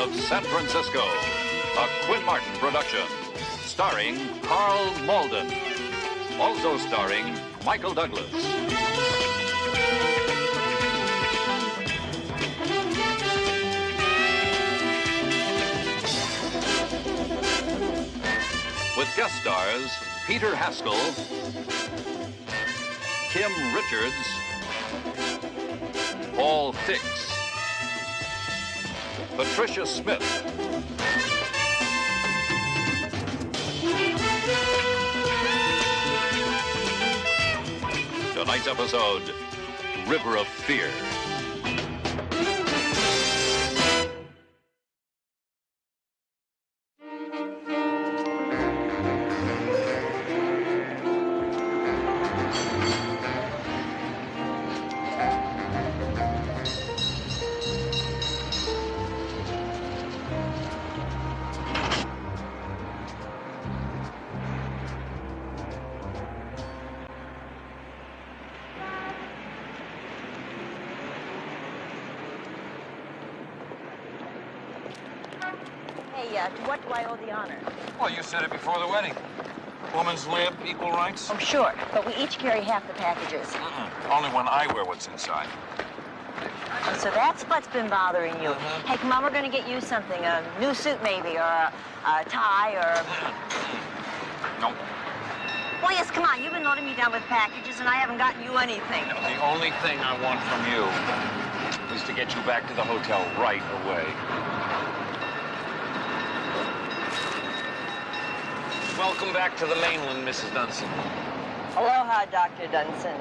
of San Francisco, a Quinn Martin production, starring Carl Malden, also starring Michael Douglas. With guest stars Peter Haskell, Kim Richards, Paul Fix, Patricia Smith, tonight's episode, River of Fear. To what do I owe the honor? Well, you said it before the wedding. Woman's lib, equal rights. Oh, sure. But we each carry half the packages. Only when I wear what's inside. Oh, so that's what's been bothering you. Hey, come on, we're going to get you something. A new suit, maybe, or a tie, or... No. Well, yes, come on. You've been loading me down with packages, and I haven't gotten you anything. No, the only thing I want from you is to get you back to the hotel right away. Welcome back to the mainland, Mrs. Dunson. Aloha, Dr. Dunson.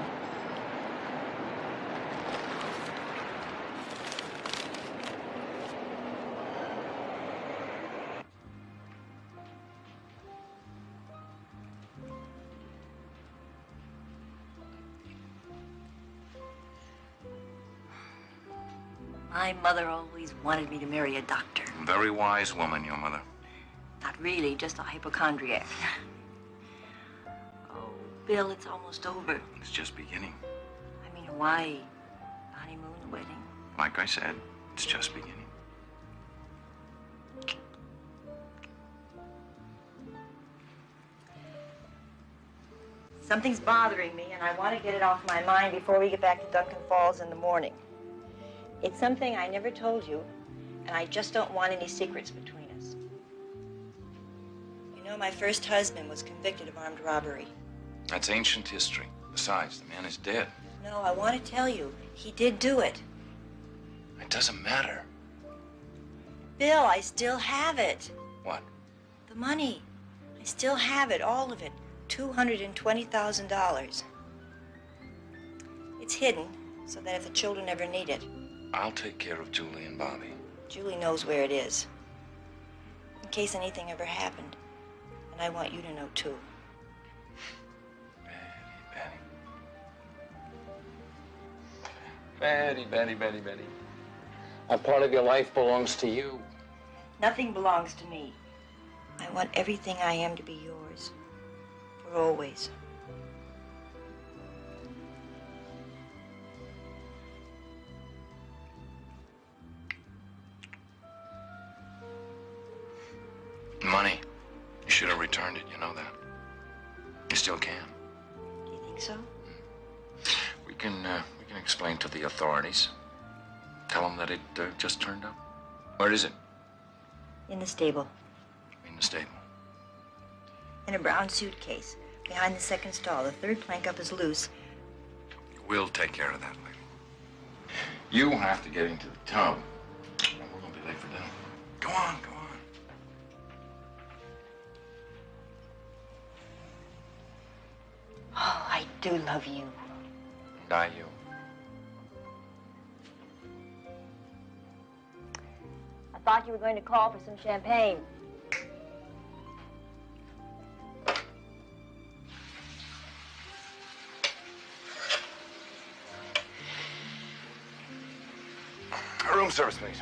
My mother always wanted me to marry a doctor. Very wise woman, your mother. Not really, just a hypochondriac. Oh, Bill, it's almost over. It's just beginning. I mean, Hawaii, the honeymoon, the wedding. Like I said, it's just beginning. Something's bothering me, and I want to get it off my mind before we get back to Duncan Falls in the morning. It's something I never told you, and I just don't want any secrets between us. You know, my first husband was convicted of armed robbery. That's ancient history. Besides, the man is dead. No, I want to tell you, he did do it. It doesn't matter. Bill, I still have it. What? The money. I still have it, all of it. $220,000. It's hidden so that if the children ever need it. I'll take care of Julie and Bobby. Julie knows where it is. In case anything ever happened. And I want you to know, too. Betty. A part of your life belongs to you. Nothing belongs to me. I want everything I am to be yours. For always. Money. You should have returned it, you know that. You still can. Do you think so? We can explain to the authorities. Tell them that it just turned up. Where is it? In the stable. In the stable. In a brown suitcase. Behind the second stall. The third plank up is loose. We'll take care of that later. You have to get into the tub. We're going to be late for dinner. Go on. Oh, I do love you. And I you. I thought you were going to call for some champagne. Room service, please.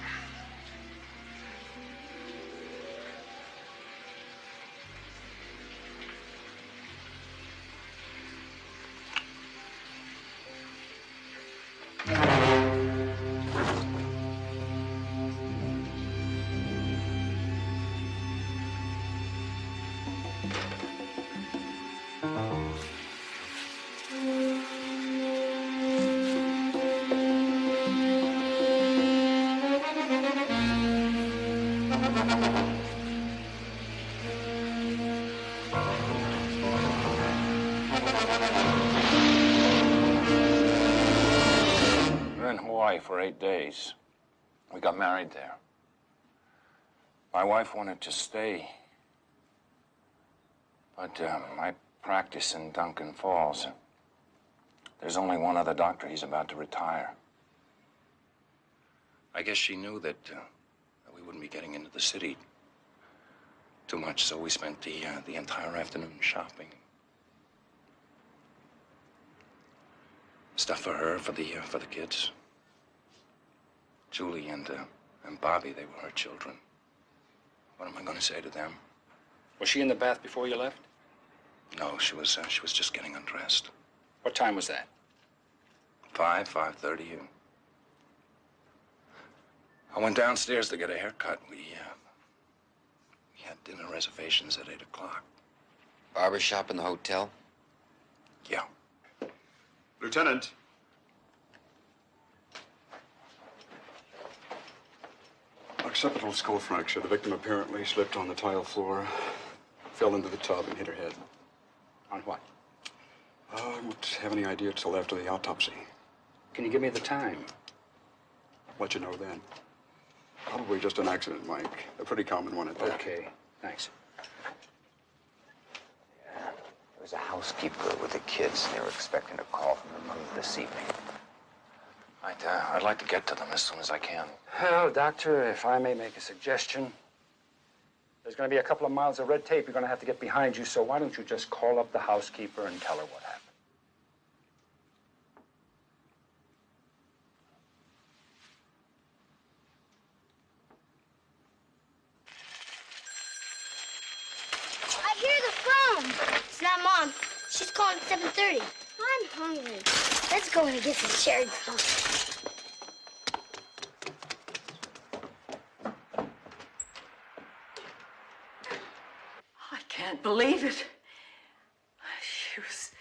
Hawaii for 8 days. We got married there. My wife wanted to stay, but I practice in Duncan Falls. There's only one other doctor. He's about to retire. I guess she knew that we wouldn't be getting into the city too much, so we spent the entire afternoon shopping. Stuff for her, for the kids. Julie and Bobby, they were her children. What am I going to say to them? Was she in the bath before you left? No, she was just getting undressed. What time was that? 5:30. I went downstairs to get a haircut. We had dinner reservations at 8 o'clock. Barbershop in the hotel? Yeah. Lieutenant. Occipital skull fracture. The victim apparently slipped on the tile floor, fell into the tub, and hit her head. On what? I won't have any idea till after the autopsy. Can you give me the time? Let you know then. Probably just an accident, Mike. A pretty common one at that. Okay, thanks. There was a housekeeper with the kids. They were expecting a call from their mother this evening. I'd like to get to them as soon as I can. Well, Doctor, if I may make a suggestion, there's going to be a couple of miles of red tape you're going to have to get behind you, so why don't you just call up the housekeeper and tell her what happened? I hear the phone. It's not Mom. She's calling 7:30. I'm hungry. Let's go in and get some cherry pie. I can't believe it. She was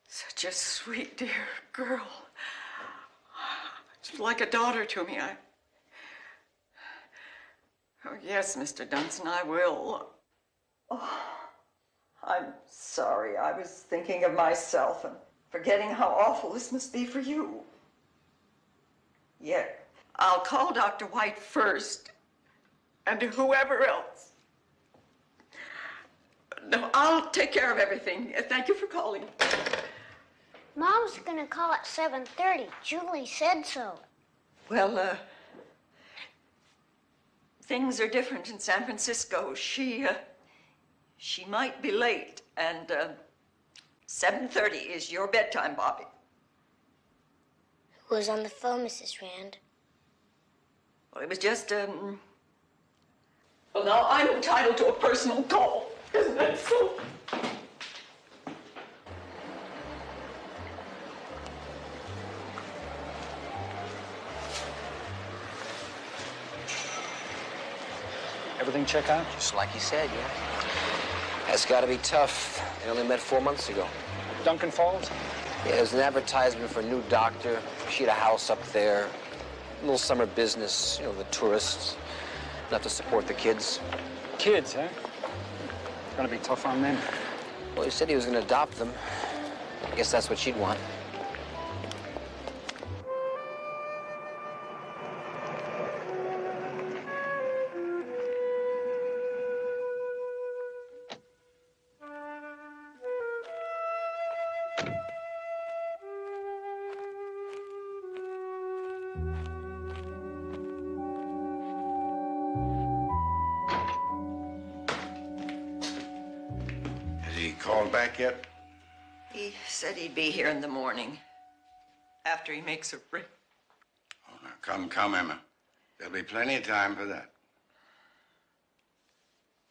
such a sweet, dear girl. She's like a daughter to me. Oh, yes, Mr. Dunson, I will. Oh, I'm sorry. I was thinking of myself and forgetting how awful this must be for you. Yet, I'll call Dr. White first, and whoever else. No, I'll take care of everything. Thank you for calling. Mom's gonna call at 7:30. Julie said so. Well, things are different in San Francisco. She might be late, and 7:30 is your bedtime, Bobby. Who was on the phone, Mrs. Rand? Well, it was just, Well, now I'm entitled to a personal call. Isn't that so? Everything check out? Just like you said, yeah. That's got to be tough. They only met 4 months ago. Duncan Falls? Yeah, there's an advertisement for a new doctor. She had a house up there. A little summer business, you know, the tourists. Enough to support the kids. Kids, huh? It's going to be tough on them. Well, he said he was going to adopt them. I guess that's what she'd want. Called back yet? He said he'd be here in the morning, after he makes a break. Oh, now, come, Emma. There'll be plenty of time for that.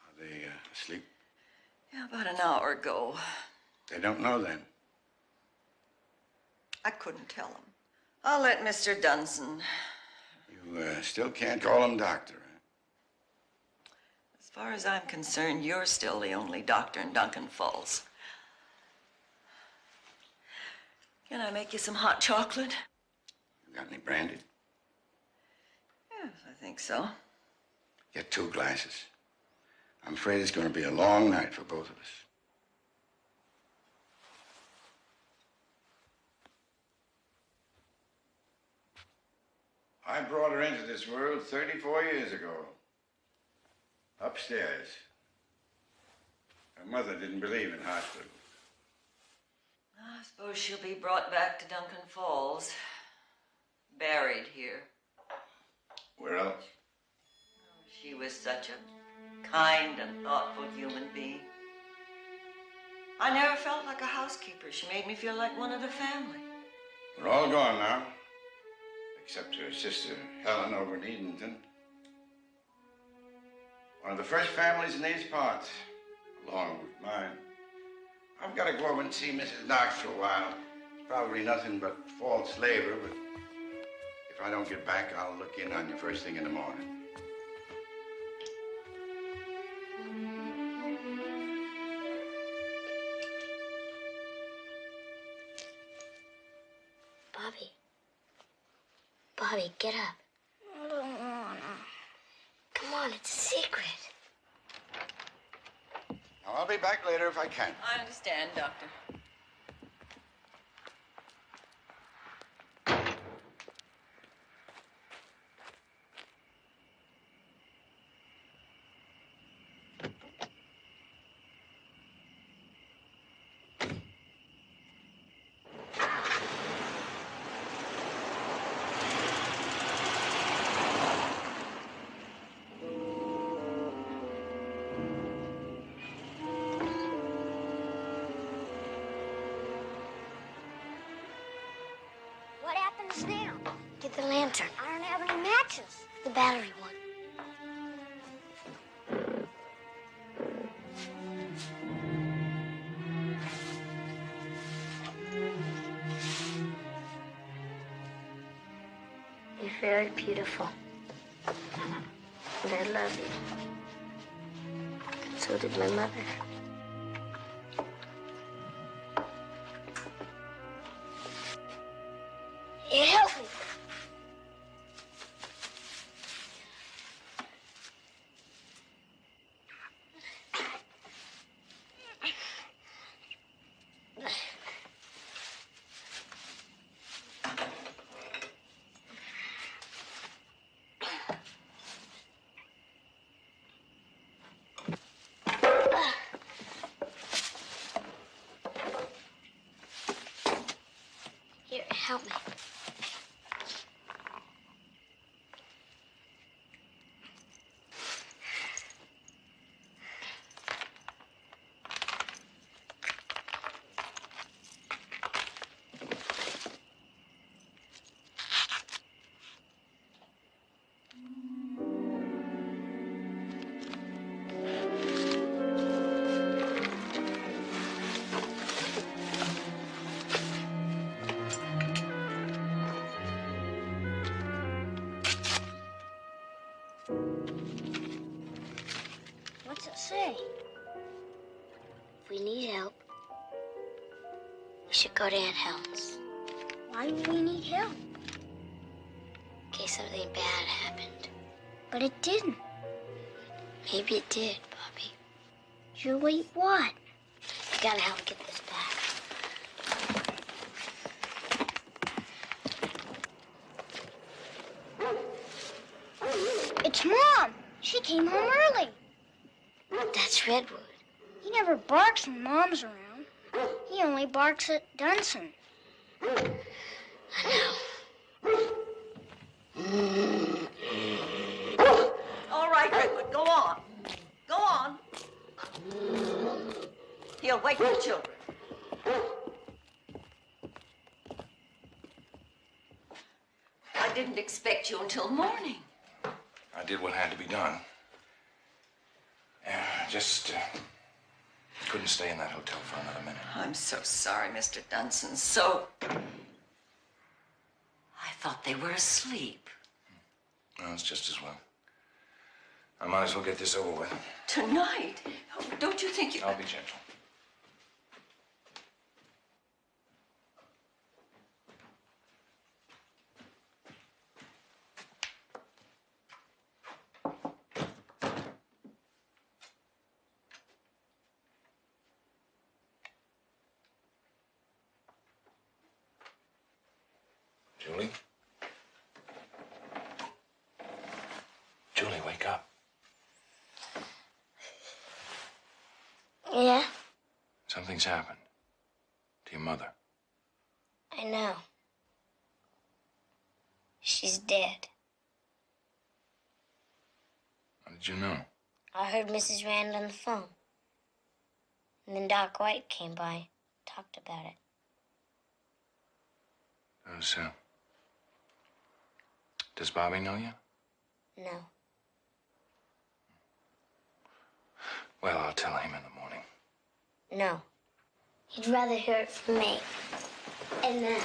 Are they asleep? Yeah, about an hour ago. They don't know then. I couldn't tell him. I'll let Mr. Dunson. You still can't call him doctor, huh? As far as I'm concerned, you're still the only doctor in Duncan Falls. Can I make you some hot chocolate? You got any brandy? Yes, I think so. Get 2 glasses. I'm afraid it's going to be a long night for both of us. I brought her into this world 34 years ago. Upstairs. Her mother didn't believe in hospitals. I suppose she'll be brought back to Duncan Falls. Buried here. Where else? She was such a kind and thoughtful human being. I never felt like a housekeeper. She made me feel like one of the family. They're all gone now. Except her sister, Helen, over in Edenton. One of the first families in these parts, along with mine. I've got to go over and see Mrs. Knox for a while. It's probably nothing but false labor, but if I don't get back, I'll look in on you first thing in the morning. Bobby. Bobby, get up. I don't wanna. Come on, it's a secret. Now, I'll be back later if I can. I understand, Doctor. What happens now? Get the lantern. I don't have any matches. The battery one. You're very beautiful. And I love you. So did my mother. Here, help me. Here, help me. What's it say? If we need help, we should go to Aunt Helen's. Why do we need help? In case something bad happened. But it didn't. Maybe it did, Bobby. Sure, wait, what? You gotta help get this back. It's Mom! She came home early. That's Redwood. He never barks when Mom's around. He only barks at Dunson. I know. All right, Redwood, go on. Go on. He'll wake the children. I didn't expect you until morning. I did what had to be done. Just couldn't stay in that hotel for another minute. I'm so sorry, Mr. Dunson. So, I thought they were asleep. No, it's just as well. I might as well get this over with. Tonight? Don't you think you... I'll be gentle. Julie? Something's happened to your mother. I know. She's dead. How did you know? I heard Mrs. Rand on the phone. And then Doc White came by, talked about it. Does Bobby know you? No. Well, I'll tell him in the morning. No. He'd rather hear it from me. And then...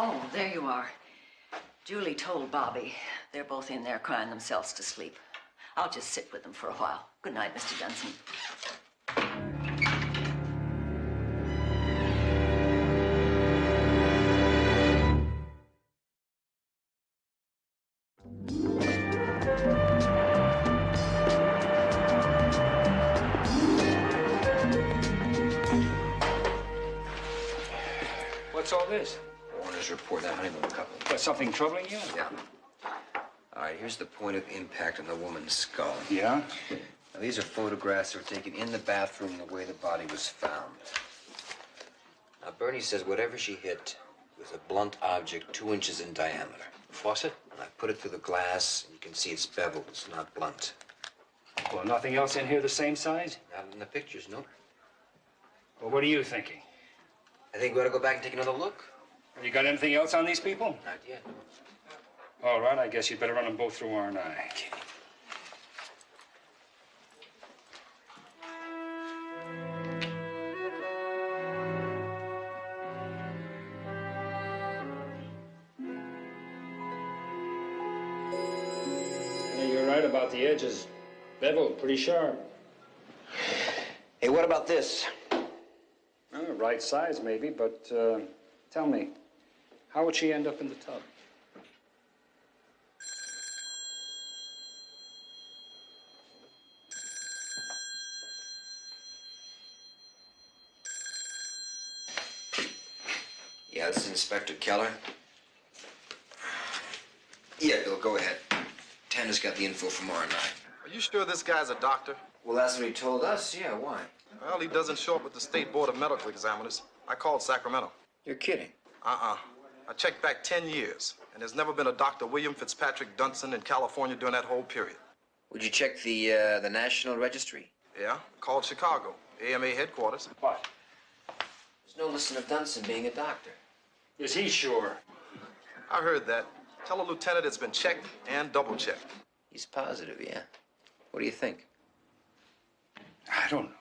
Oh, there you are. Julie told Bobby. They're both in there crying themselves to sleep. I'll just sit with them for a while. Good night, Mr. Dunson. What's all this? Warner's report, that honeymoon couple. Got something troubling you? Yeah. All right, here's the point of impact on the woman's skull. Yeah? Now, these are photographs that were taken in the bathroom the way the body was found. Now, Bernie says whatever she hit was a blunt object 2 inches in diameter. Faucet? When I put it through the glass, you can see it's beveled. It's not blunt. Well, nothing else in here the same size? Not in the pictures, no. Well, what are you thinking? I think we ought to go back and take another look. Have you got anything else on these people? Not yet, no. All right, I guess you'd better run them both through R&I. Yeah, you're right about the edges. Beveled, pretty sharp. Hey, what about this? Well, right size, maybe, but tell me, how would she end up in the tub? Yeah, this is Inspector Keller. Yeah, Bill, go ahead. Tanner's got the info from R&I. Are you sure this guy's a doctor? Well, that's what he told us. Yeah, why? Well, he doesn't show up at the State Board of Medical Examiners. I called Sacramento. You're kidding. I checked back 10 years, and there's never been a Dr. William Fitzpatrick Dunson in California during that whole period. Would you check the National Registry? Yeah, called Chicago, AMA headquarters. What? There's no listing of Dunson being a doctor. Is he sure? I heard that. Tell the lieutenant it's been checked and double-checked. He's positive, yeah. What do you think? I don't know.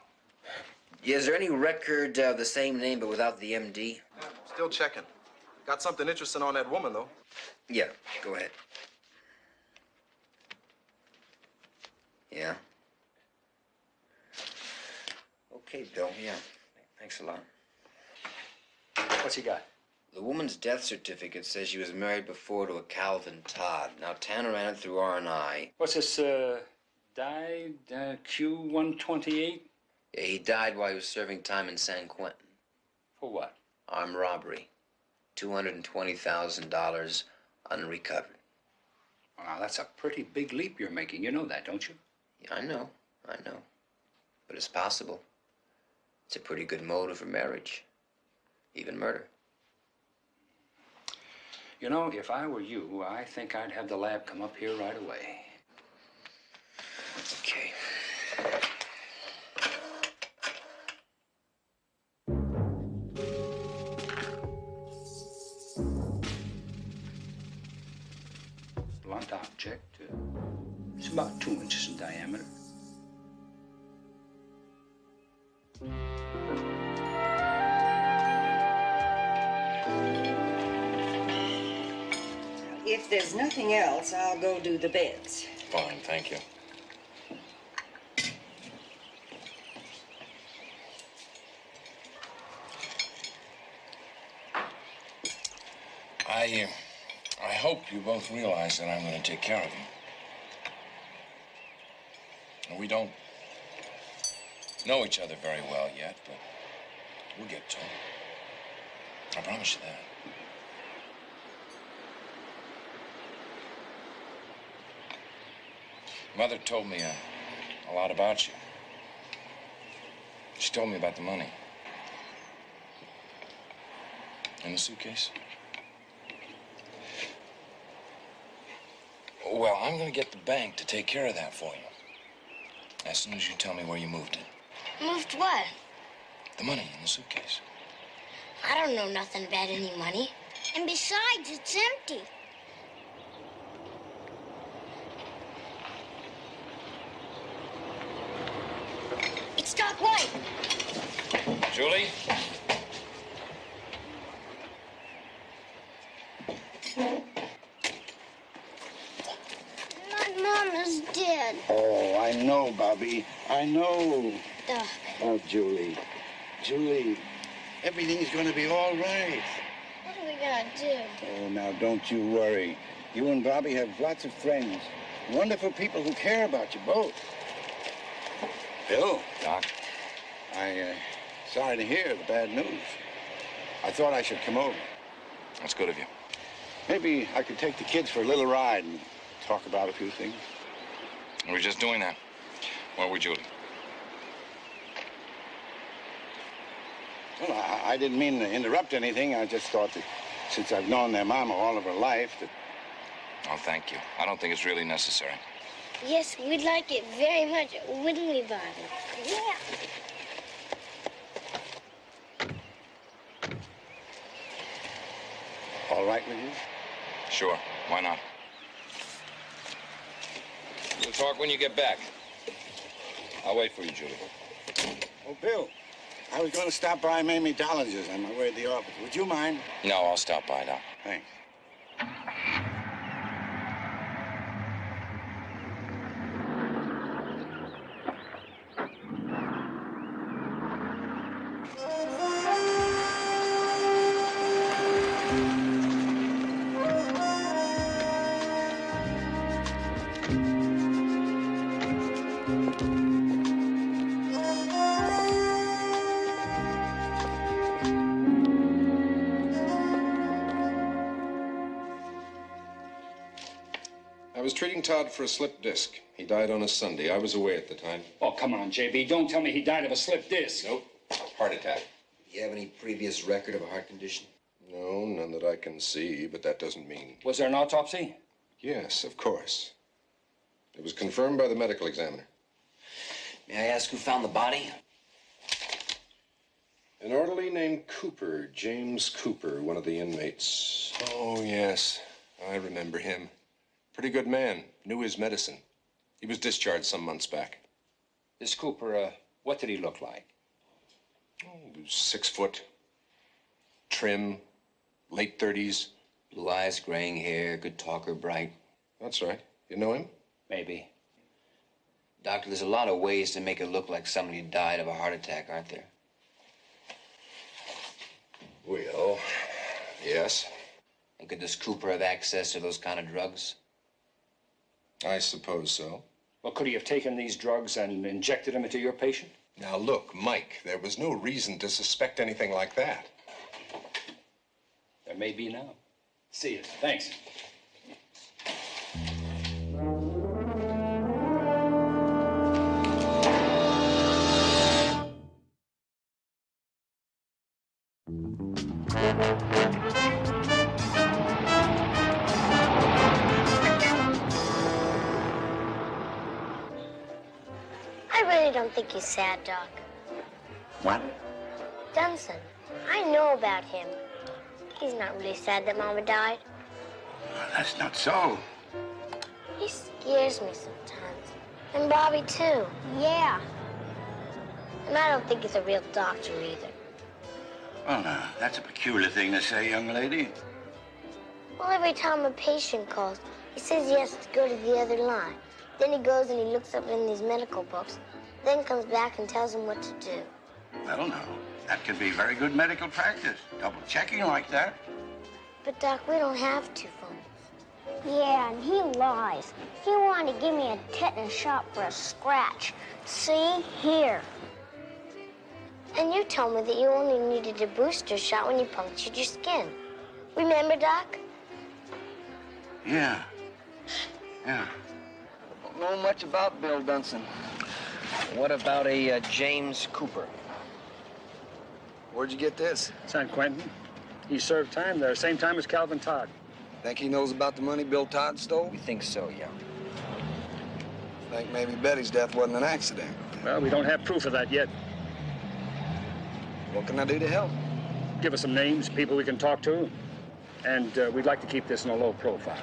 Is there any record of the same name but without the MD? Still checking. Got something interesting on that woman, though. Yeah, go ahead. Yeah? Okay, Bill, yeah. Thanks a lot. What's he got? The woman's death certificate says she was married before to a Calvin Todd. Now, Tanner ran it through R&I. What's this, died, Q-128? Yeah, he died while he was serving time in San Quentin. For what? Armed robbery. $220,000 unrecovered. Well, now, that's a pretty big leap you're making. You know that, don't you? Yeah, I know. But it's possible. It's a pretty good motive for marriage. Even murder. You know, if I were you, I think I'd have the lab come up here right away. Okay. Blunt object. It's about 2 inches in diameter. If there's nothing else, I'll go do the beds. Fine, thank you. I hope you both realize that I'm going to take care of you. We don't know each other very well yet, but we'll get to it. I promise you that. Mother told me a lot about you. She told me about the money. In the suitcase? Well, I'm going to get the bank to take care of that for you. As soon as you tell me where you moved it. Moved what? The money in the suitcase. I don't know nothing about any money. And besides, it's empty. It's Doc White. Julie? My mom is dead. Oh, I know, Bobby. I know. Doc. Oh, Julie. Julie, everything's going to be all right. What are we gonna do? Oh, now, don't you worry. You and Bobby have lots of friends. Wonderful people who care about you both. Bill. Doc? Sorry to hear the bad news. I thought I should come over. That's good of you. Maybe I could take the kids for a little ride and talk about a few things. We were just doing that. Where were Julie? Well, I didn't mean to interrupt anything. I just thought that since I've known their mama all of her life, that... Oh, thank you. I don't think it's really necessary. Yes, we'd like it very much, wouldn't we, Bobby? Yeah. All right with you? Sure. Why not? We'll talk when you get back. I'll wait for you, Julie. Oh, Bill, I was going to stop by Mamie Dollinger's on my way to the office. Would you mind? No, I'll stop by now. Thanks. I was treating Todd for a slipped disc. He died on a Sunday. I was away at the time. Oh, come on, J.B. Don't tell me he died of a slipped disc. Nope. Heart attack. Do you have any previous record of a heart condition? No, none that I can see, but that doesn't mean... Was there an autopsy? Yes, of course. It was confirmed by the medical examiner. May I ask who found the body? An orderly named Cooper, James Cooper, one of the inmates. Oh, yes. I remember him. Pretty good man. Knew his medicine. He was discharged some months back. This Cooper, what did he look like? Oh, 6 foot, trim, late 30s. Blue eyes, graying hair, good talker, bright. That's right. You know him? Maybe. Doctor, there's a lot of ways to make it look like somebody died of a heart attack, aren't there? Well, yes. And could this Cooper have access to those kind of drugs? I suppose so. Well, could he have taken these drugs and injected them into your patient? Now, look, Mike, there was no reason to suspect anything like that. There may be now. See you. Thanks. I really don't think he's sad, Doc. What? Dunson. I know about him. He's not really sad that Mama died. Well, that's not so. He scares me sometimes. And Bobby, too. Yeah. And I don't think he's a real doctor either. Well, now, that's a peculiar thing to say, young lady. Well, every time a patient calls, he says he has to go to the other line. Then he goes and he looks up in these medical books, then comes back and tells him what to do. Well, no. That could be very good medical practice. Double checking like that. But, Doc, we don't have 2 phones. Yeah, and he lies. He wanted to give me a tetanus shot for a scratch. See? Here. And you told me that you only needed a booster shot when you punctured your skin. Remember, Doc? Yeah. Yeah. Don't know much about Bill Dunson. What about a James Cooper? Where'd you get this? San Quentin. He served time there, same time as Calvin Todd. Think he knows about the money Bill Todd stole? We think so, yeah. Think maybe Betty's death wasn't an accident. Well, we don't have proof of that yet. What can I do to help? Give us some names, people we can talk to. And we'd like to keep this in a low profile.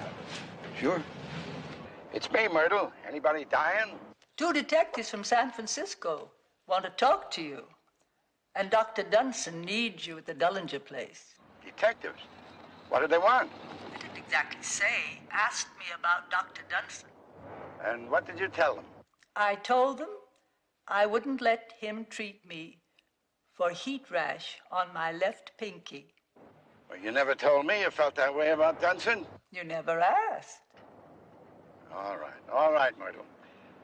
Sure. It's me, Myrtle. Anybody dying? 2 detectives from San Francisco want to talk to you. And Dr. Dunson needs you at the Dullinger place. Detectives? What did they want? They didn't exactly say. Asked me about Dr. Dunson. And what did you tell them? I told them I wouldn't let him treat me for heat rash on my left pinky. Well, you never told me you felt that way about Dunson. You never asked. All right, Myrtle.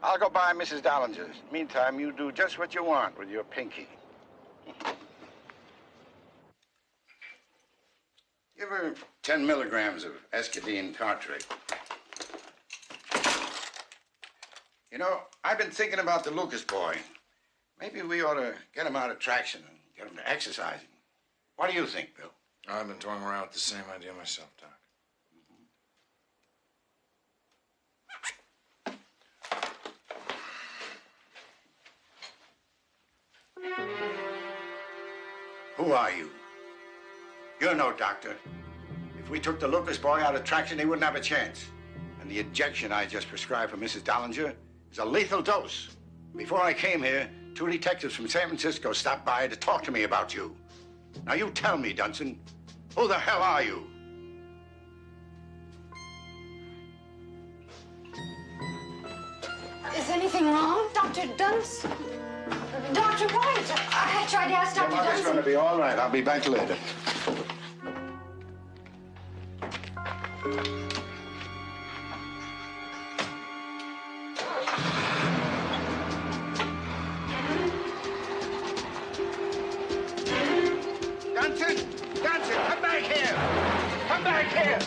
I'll go by Mrs. Dallinger's. Meantime, you do just what you want with your pinky. Give her 10 milligrams of escadine tartrate. You know, I've been thinking about the Lucas boy. Maybe we ought to get him out of traction and get him to exercising. What do you think, Bill? I've been toying around with the same idea myself, Doc. Who are you? You're no doctor. If we took the Lucas boy out of traction, he wouldn't have a chance. And the injection I just prescribed for Mrs. Dallinger is a lethal dose. Before I came here, 2 detectives from San Francisco stopped by to talk to me about you. Now you tell me, Dunson, who the hell are you? Is anything wrong, Dr. Dunson? Dr. White, I tried to ask Dr. Your mother's Dunson. going to be all right. I'll be back later. Dunson! Dunson, come back here! Come back here!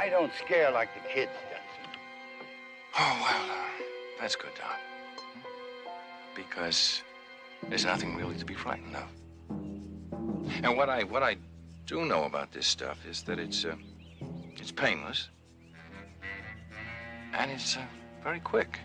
I don't scare like the kids, Dutson. Oh, well, that's good, Doc. Because there's nothing really to be frightened of. And what I do know about this stuff is that it's painless. And it's very quick.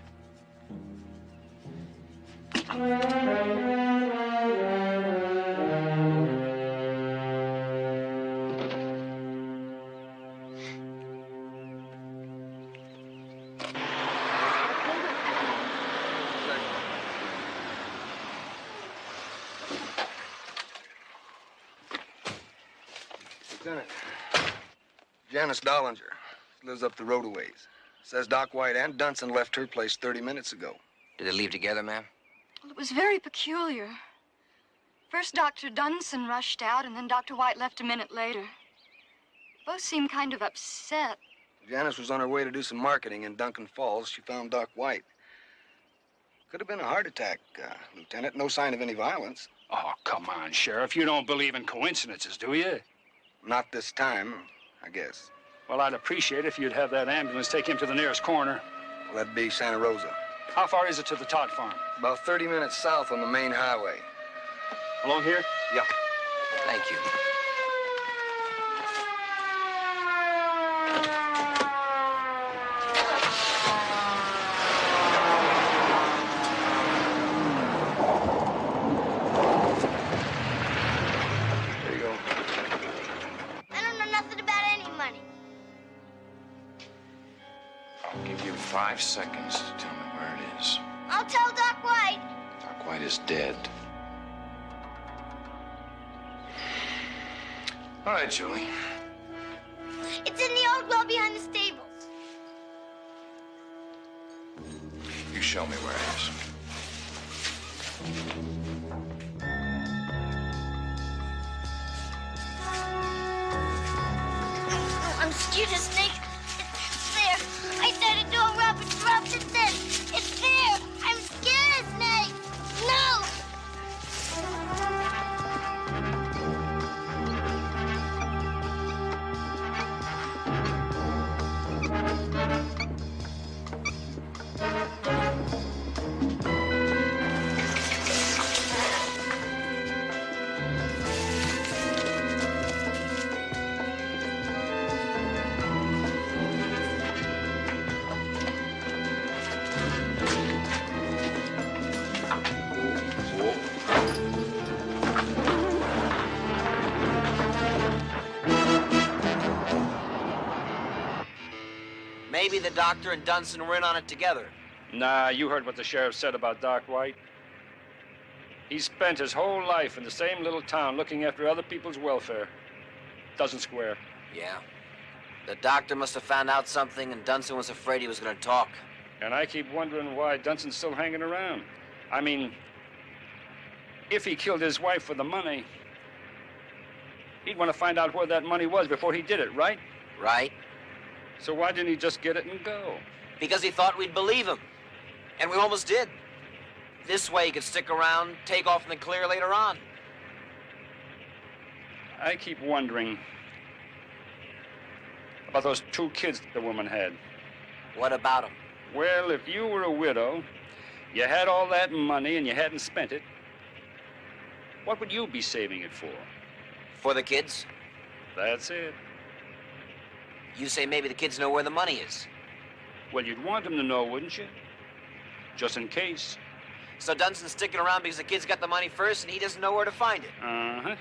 Lieutenant, Janice Dollinger lives up the road a ways. Says Doc White and Dunson left her place 30 minutes ago. Did they leave together, ma'am? Well, it was very peculiar. First, Dr. Dunson rushed out, and then Dr. White left a minute later. Both seemed kind of upset. Janice was on her way to do some marketing in Duncan Falls. She found Doc White. Could have been a heart attack, Lieutenant. No sign of any violence. Oh, come on, Sheriff. You don't believe in coincidences, do you? Not this time, I guess. Well, I'd appreciate it if you'd have that ambulance take him to the nearest corner. Well, that'd be Santa Rosa. How far is it to the Todd farm? About 30 minutes south on the main highway. Along here? Yeah. Thank you. There you go. I don't know nothing about any money. I'll give you 5 seconds to tell me where it is. I'll tell Doc White. Doc White is dead. All right, Julie. It's in the old well behind the stables. You show me where it is. I'm scared of snakes. It's there. I started doing Robert dropped it then. It's there. I'm scared of snakes. No. Maybe the doctor and Dunson were in on it together. Nah, you heard what the sheriff said about Doc White. He spent his whole life in the same little town looking after other people's welfare. Doesn't square. Yeah. The doctor must have found out something, and Dunson was afraid he was going to talk. And I keep wondering why Dunson's still hanging around. I mean, if he killed his wife for the money, he'd want to find out where that money was before he did it, right? Right. So why didn't he just get it and go? Because he thought we'd believe him. And we almost did. This way he could stick around, take off in the clear later on. I keep wondering about those 2 kids that the woman had. What about them? Well, if you were a widow, you had all that money and you hadn't spent it, what would you be saving it for? For the kids? That's it. You say maybe the kids know where the money is. Well, you'd want them to know, wouldn't you? Just in case. So Dunson's sticking around because the kids got the money first and he doesn't know where to find it. Uh-huh.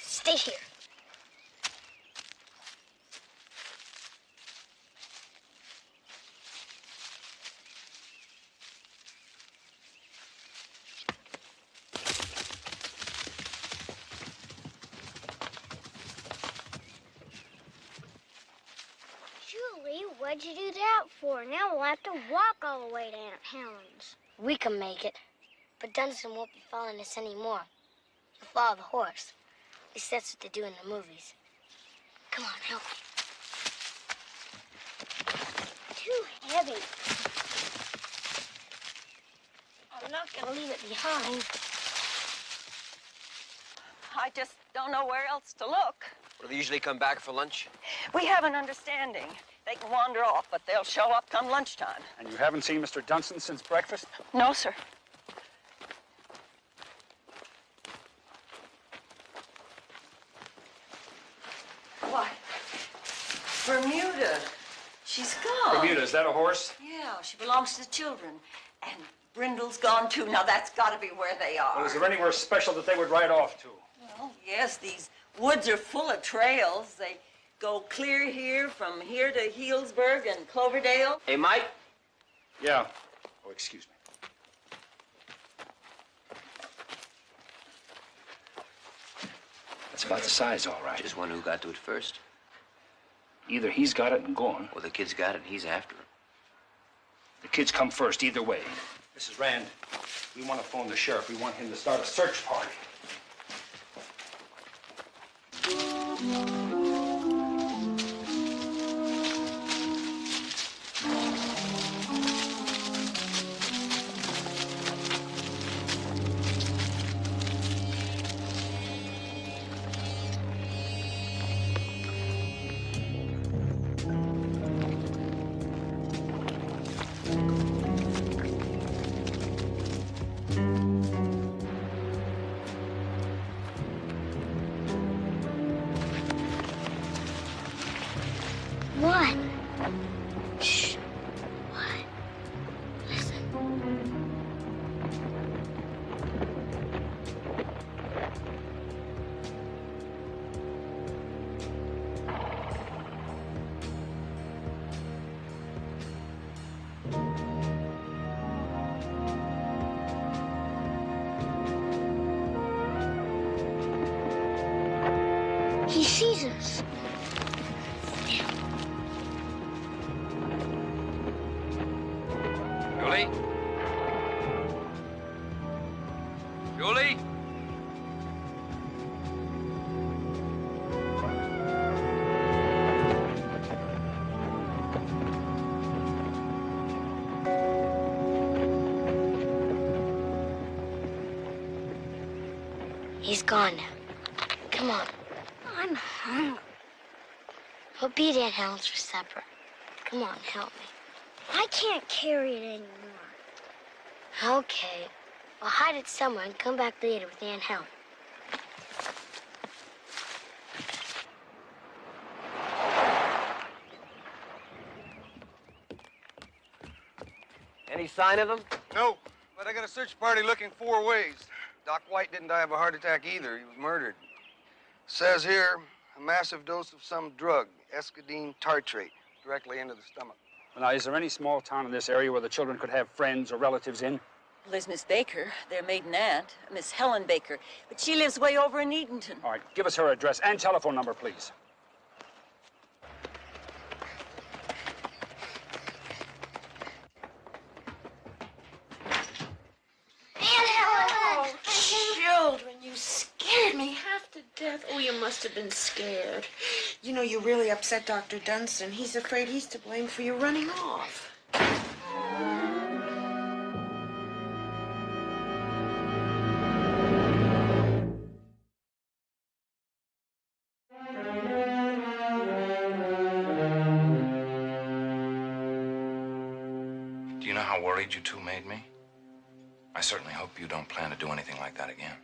Stay here. Julie, what What'd you do that for? Now we'll have to walk all the way to Aunt Helen's. We can make it, but Dunstan won't be following us anymore. He'll follow the horse. At least that's what they do in the movies. Come on, help me. Too heavy. I'm not gonna leave it behind. I just don't know where else to look. Do they usually come back for lunch? We have an understanding. They can wander off, but they'll show up come lunchtime. And you haven't seen Mr. Dunstan since breakfast? No, sir. Why? Bermuda. She's gone. Bermuda, is that a horse? Yeah, she belongs to the children. And Brindle's gone, too. Now, that's got to be where they are. Well, is there anywhere special that they would ride off to? Well, yes, these woods are full of trails. They go clear here, from here to Healdsburg and Cloverdale. Hey, Mike? Yeah. Oh, excuse me. That's about the size, all right. Just wonder who got to it first. Either he's got it and gone. Or the kid's got it and he's after him. The kids come first, either way. Mrs. Rand, we want to phone the sheriff. We want him to start a search party. What? Shh. What? Listen. He sees us. Julie? Julie? He's gone now. Come on. I'm hungry. We'll be at Aunt Helen's for supper. Come on, help me. I can't carry it anymore. Okay. We'll hide it somewhere and come back later with Aunt Helen. Any sign of him? No, but I got a search party looking 4 ways. Doc White didn't die of a heart attack either. He was murdered. Says here, a massive dose of some drug, escadine tartrate, directly into the stomach. Now, is there any small town in this area where the children could have friends or relatives in? Well, there's Miss Baker, their maiden aunt, Miss Helen Baker. But she lives way over in Edenton. All right, give us her address and telephone number, please. Aunt Helen! Children, you scared me half to death. Oh, you must have been scared. You know, you really upset Dr. Dunstan. He's afraid he's to blame for you running off. Do you know how worried you two made me? I certainly hope you don't plan to do anything like that again.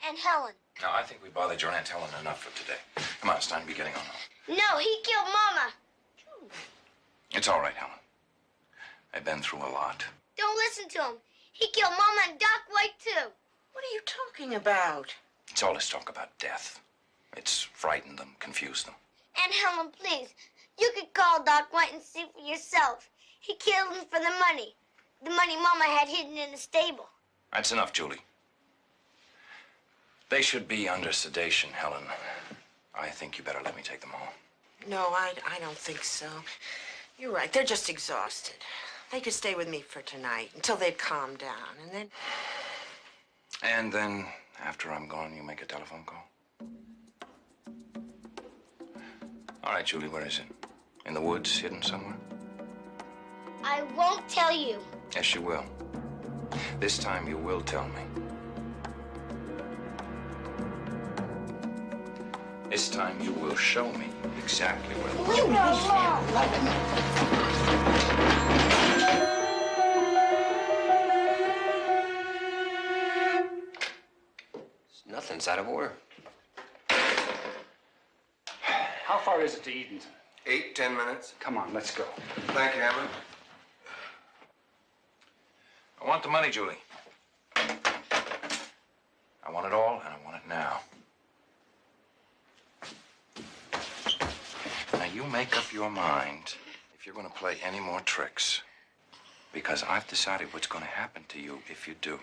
Aunt Helen. No, I think we bothered your Aunt Helen enough for today. Come on, it's time to be getting on home. No, he killed Mama. It's all right, Helen. I've been through a lot. Don't listen to him. He killed Mama and Doc White, too. What are you talking about? It's all this talk about death. It's frightened them, confused them. Aunt Helen, please. You could call Doc White and see for yourself. He killed him for the money. The money Mama had hidden in the stable. That's enough, Julie. They should be under sedation, Helen. I think you better let me take them home. No, I don't think so. You're right. They're just exhausted. They could stay with me for tonight until they calm down, and then... And then, after I'm gone, you make a telephone call? All right, Julie, where is it? In the woods, hidden somewhere? I won't tell you. Yes, you will. This time you will tell me. This time you will show me exactly where the... Leave me alone. Nothing's out of order. How far is it to Edenton? 8, 10 minutes. Come on, let's go. Thank you, Hammond. I want the money, Julie. I want it all, and I want it now. Now, you make up your mind if you're going to play any more tricks. Because I've decided what's going to happen to you if you do.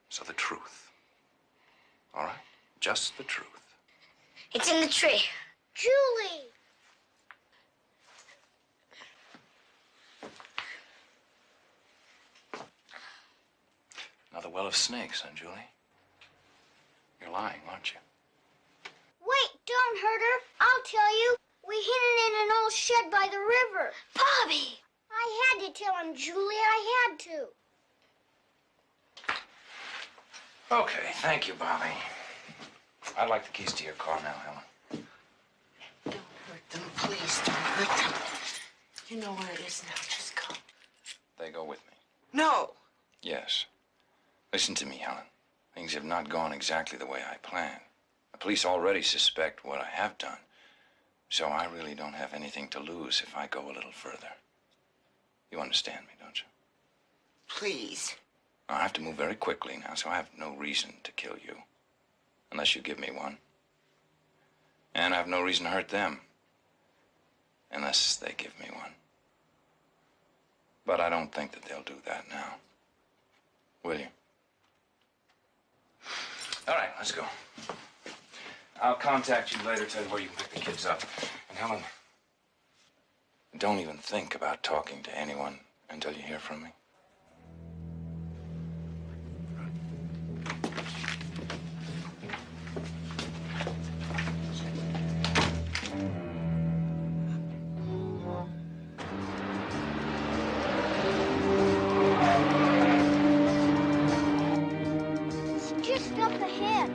So the truth. All right? Just the truth. It's in the tree. Julie! Another well of snakes, huh, Julie? You're lying, aren't you? Wait, don't hurt her. I'll tell you. We hid it in an old shed by the river. Bobby! I had to tell him, Julie. I had to. Okay, thank you, Bobby. I'd like the keys to your car now, Helen. Don't hurt them, please. Don't hurt them. You know where it is now. Just go. They go with me. No. Yes. Listen to me, Helen. Things have not gone exactly the way I planned. The police already suspect what I have done. So I really don't have anything to lose if I go a little further. You understand me, don't you? Please. I have to move very quickly now, so I have no reason to kill you. Unless you give me one. And I have no reason to hurt them. Unless they give me one. But I don't think that they'll do that now. Will you? All right, let's go. I'll contact you later, tell you where you can pick the kids up. And Helen, don't even think about talking to anyone until you hear from me. It's just up ahead.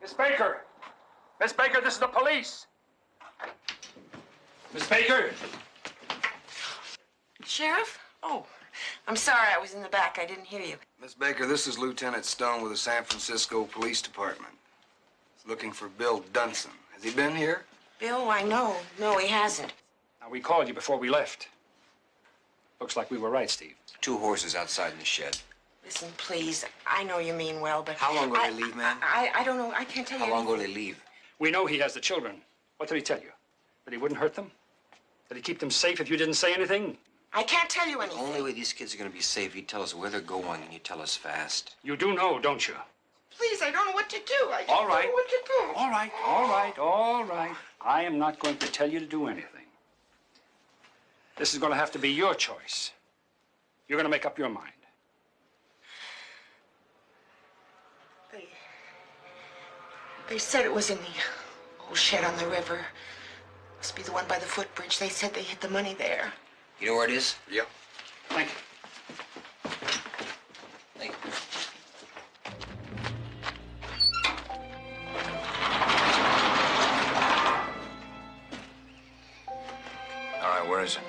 Miss Baker! Miss Baker, this is the police! Miss Baker! Sheriff? Oh, I'm sorry. I was in the back. I didn't hear you. Miss Baker, this is Lieutenant Stone with the San Francisco Police Department. He's looking for Bill Dunson. Has he been here? Bill, I know. No, he hasn't. Now, we called you before we left. Looks like we were right, Steve. 2 horses outside in the shed. Listen, please. I know you mean well, but... How long will they leave, ma'am? I don't know. I can't tell you. How long will they leave? We know he has the children. What did he tell you? That he wouldn't hurt them? That he'd keep them safe if you didn't say anything? I can't tell you anything. The only way these kids are going to be safe, you tell us where they're going and you tell us fast. You do know, don't you? Please, I don't know what to do. I just All right. don't know what to do. All right, all right, all right. I am not going to tell you to do anything. This is going to have to be your choice. You're going to make up your mind. They said it was in the old shed on the river. Must be the one by the footbridge. They said they hid the money there. You know where it is? Yep. Thank you. Thank you. All right, where is it?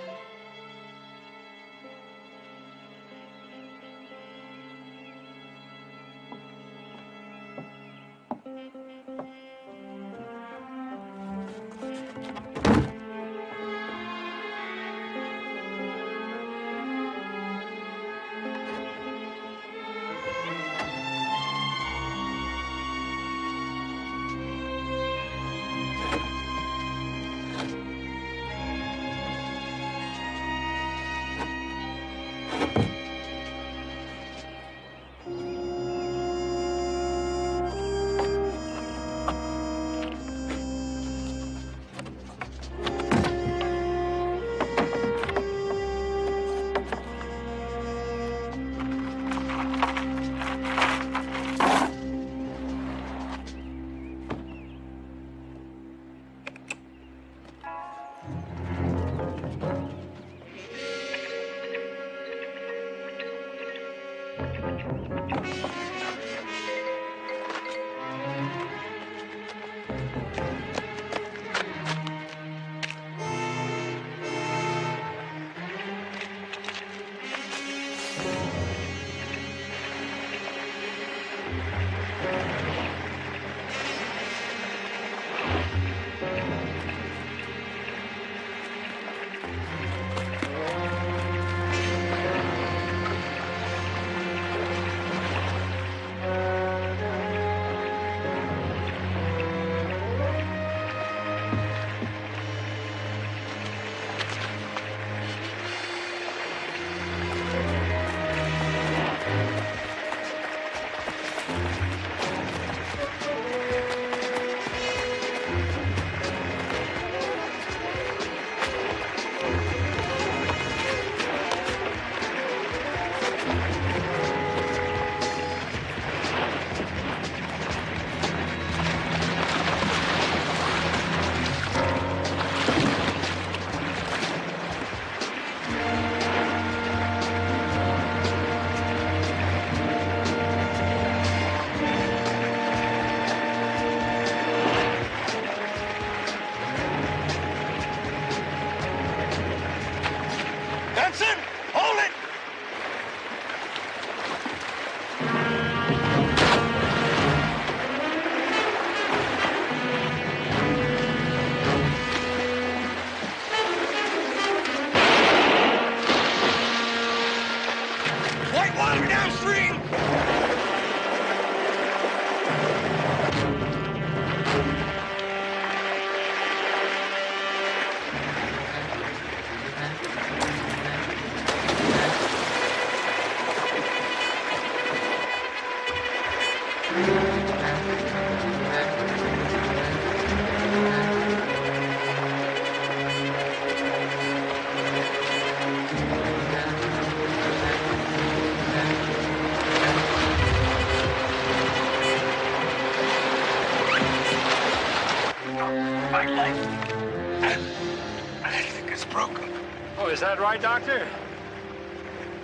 Is that right, Doctor?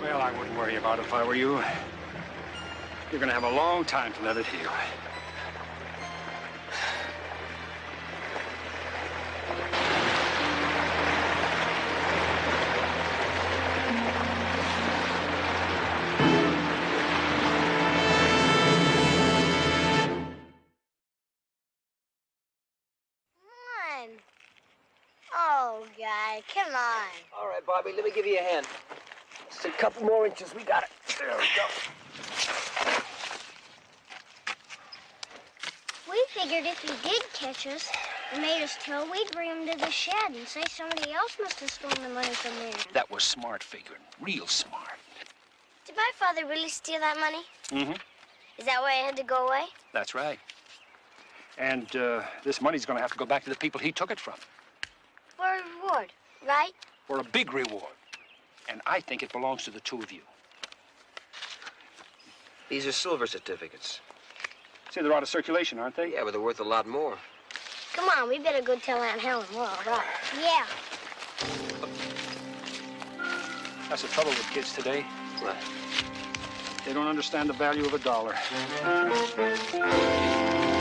Well, I wouldn't worry about it if I were you. You're gonna have a long time to let it heal. Oh, God, come on. All right, Bobby, let me give you a hand. Just a couple more inches. We got it. There we go. We figured if he did catch us and made us tell, we'd bring him to the shed and say somebody else must have stolen the money from there. That was smart figuring. Real smart. Did my father really steal that money? Mm-hmm. Is that why I had to go away? That's right. And this money's gonna have to go back to the people he took it from. For a reward, right? For a big reward. And I think it belongs to the two of you. These are silver certificates. See, they're out of circulation, aren't they? Yeah, but they're worth a lot more. Come on, we better go tell Aunt Helen we're all right. Yeah. That's the trouble with kids today. What? They don't understand the value of $1.